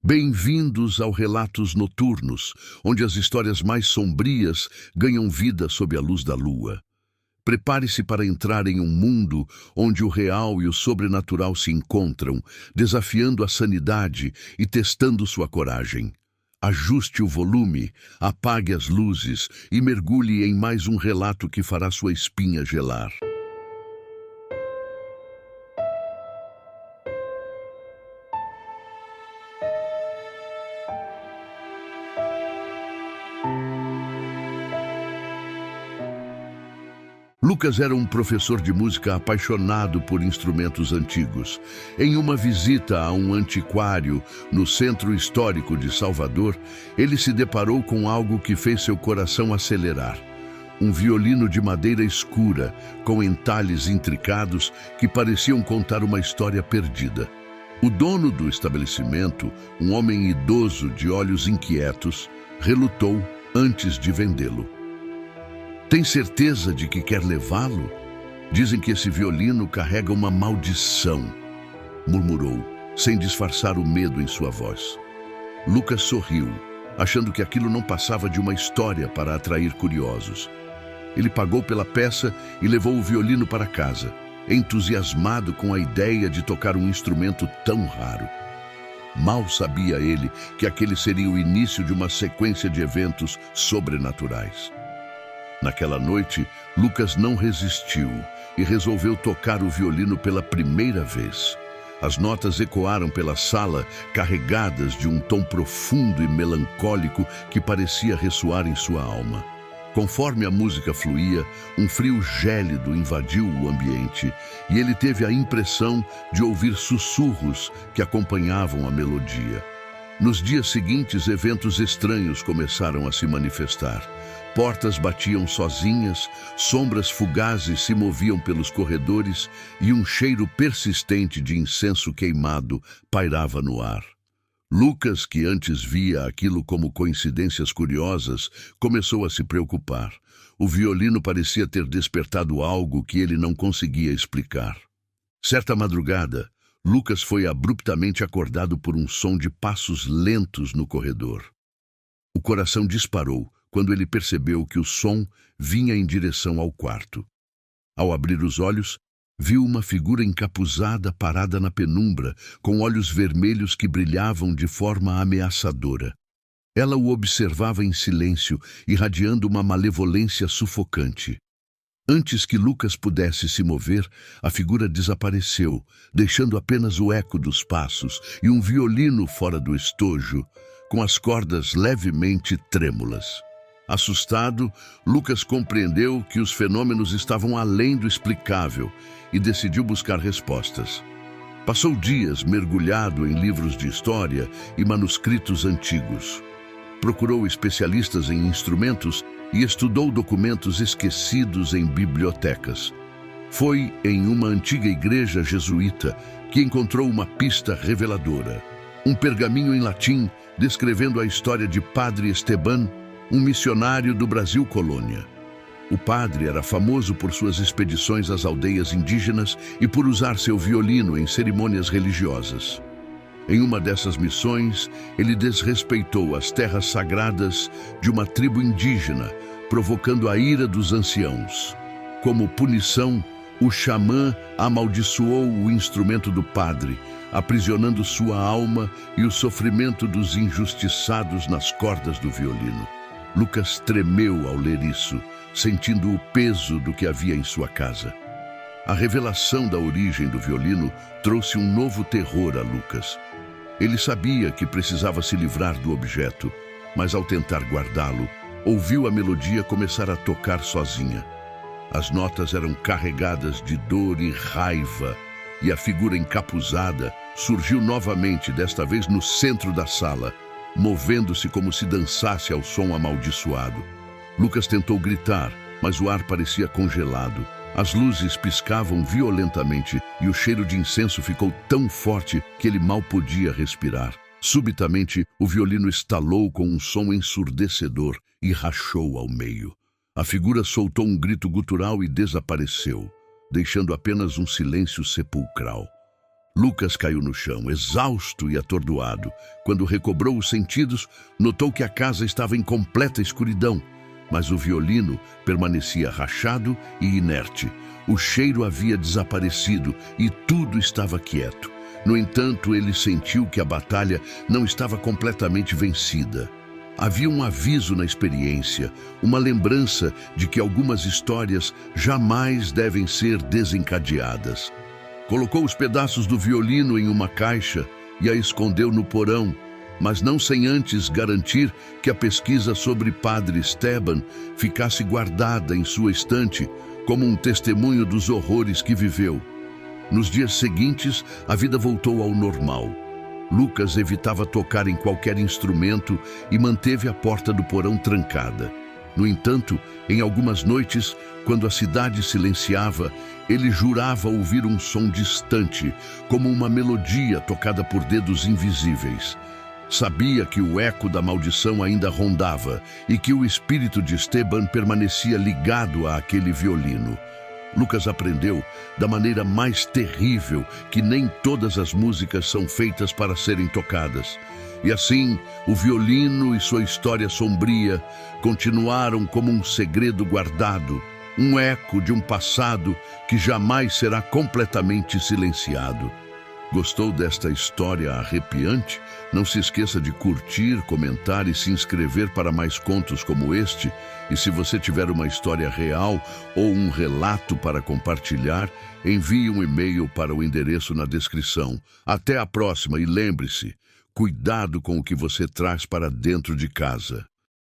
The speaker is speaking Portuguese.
Bem-vindos ao Relatos Noturnos, onde as histórias mais sombrias ganham vida sob a luz da lua. Prepare-se para entrar em um mundo onde o real e o sobrenatural se encontram, desafiando a sanidade e testando sua coragem. Ajuste o volume, apague as luzes e mergulhe em mais um relato que fará sua espinha gelar. Lucas era um professor de música apaixonado por instrumentos antigos. Em uma visita a um antiquário no Centro Histórico de Salvador, ele se deparou com algo que fez seu coração acelerar. Um violino de madeira escura, com entalhes intricados que pareciam contar uma história perdida. O dono do estabelecimento, um homem idoso de olhos inquietos, relutou antes de vendê-lo. Tem certeza de que quer levá-lo? Dizem que esse violino carrega uma maldição, murmurou, sem disfarçar o medo em sua voz. Lucas sorriu, achando que aquilo não passava de uma história para atrair curiosos. Ele pagou pela peça e levou o violino para casa, entusiasmado com a ideia de tocar um instrumento tão raro. Mal sabia ele que aquele seria o início de uma sequência de eventos sobrenaturais. Naquela noite, Lucas não resistiu e resolveu tocar o violino pela primeira vez. As notas ecoaram pela sala, carregadas de um tom profundo e melancólico que parecia ressoar em sua alma. Conforme a música fluía, um frio gélido invadiu o ambiente e ele teve a impressão de ouvir sussurros que acompanhavam a melodia. Nos dias seguintes, eventos estranhos começaram a se manifestar. Portas batiam sozinhas, sombras fugazes se moviam pelos corredores e um cheiro persistente de incenso queimado pairava no ar. Lucas, que antes via aquilo como coincidências curiosas, começou a se preocupar. O violino parecia ter despertado algo que ele não conseguia explicar. Certa madrugada, Lucas foi abruptamente acordado por um som de passos lentos no corredor. O coração disparou quando ele percebeu que o som vinha em direção ao quarto. Ao abrir os olhos, viu uma figura encapuzada parada na penumbra, com olhos vermelhos que brilhavam de forma ameaçadora. Ela o observava em silêncio, irradiando uma malevolência sufocante. Antes que Lucas pudesse se mover, a figura desapareceu, deixando apenas o eco dos passos e um violino fora do estojo, com as cordas levemente trêmulas. Assustado, Lucas compreendeu que os fenômenos estavam além do explicável e decidiu buscar respostas. Passou dias mergulhado em livros de história e manuscritos antigos. Procurou especialistas em instrumentos e estudou documentos esquecidos em bibliotecas. Foi em uma antiga igreja jesuíta que encontrou uma pista reveladora. Um pergaminho em latim descrevendo a história de Padre Esteban, um missionário do Brasil colônia. O padre era famoso por suas expedições às aldeias indígenas e por usar seu violino em cerimônias religiosas. Em uma dessas missões, ele desrespeitou as terras sagradas de uma tribo indígena, provocando a ira dos anciãos. Como punição, o xamã amaldiçoou o instrumento do padre, aprisionando sua alma e o sofrimento dos injustiçados nas cordas do violino. Lucas tremeu ao ler isso, sentindo o peso do que havia em sua casa. A revelação da origem do violino trouxe um novo terror a Lucas. Ele sabia que precisava se livrar do objeto, mas ao tentar guardá-lo, ouviu a melodia começar a tocar sozinha. As notas eram carregadas de dor e raiva, e a figura encapuzada surgiu novamente, desta vez no centro da sala, movendo-se como se dançasse ao som amaldiçoado. Lucas tentou gritar, mas o ar parecia congelado. As luzes piscavam violentamente e o cheiro de incenso ficou tão forte que ele mal podia respirar. Subitamente, o violino estalou com um som ensurdecedor e rachou ao meio. A figura soltou um grito gutural e desapareceu, deixando apenas um silêncio sepulcral. Lucas caiu no chão, exausto e atordoado. Quando recobrou os sentidos, notou que a casa estava em completa escuridão, mas o violino permanecia rachado e inerte. O cheiro havia desaparecido e tudo estava quieto. No entanto, ele sentiu que a batalha não estava completamente vencida. Havia um aviso na experiência, uma lembrança de que algumas histórias jamais devem ser desencadeadas. Colocou os pedaços do violino em uma caixa e a escondeu no porão, mas não sem antes garantir que a pesquisa sobre Padre Esteban ficasse guardada em sua estante como um testemunho dos horrores que viveu. Nos dias seguintes, a vida voltou ao normal. Lucas evitava tocar em qualquer instrumento e manteve a porta do porão trancada. No entanto, em algumas noites, quando a cidade silenciava, ele jurava ouvir um som distante, como uma melodia tocada por dedos invisíveis. Sabia que o eco da maldição ainda rondava e que o espírito de Esteban permanecia ligado àquele violino. Lucas aprendeu, da maneira mais terrível, que nem todas as músicas são feitas para serem tocadas. E assim, o violino e sua história sombria continuaram como um segredo guardado, um eco de um passado que jamais será completamente silenciado. Gostou desta história arrepiante? Não se esqueça de curtir, comentar e se inscrever para mais contos como este. E se você tiver uma história real ou um relato para compartilhar, envie um e-mail para o endereço na descrição. Até a próxima e lembre-se, cuidado com o que você traz para dentro de casa.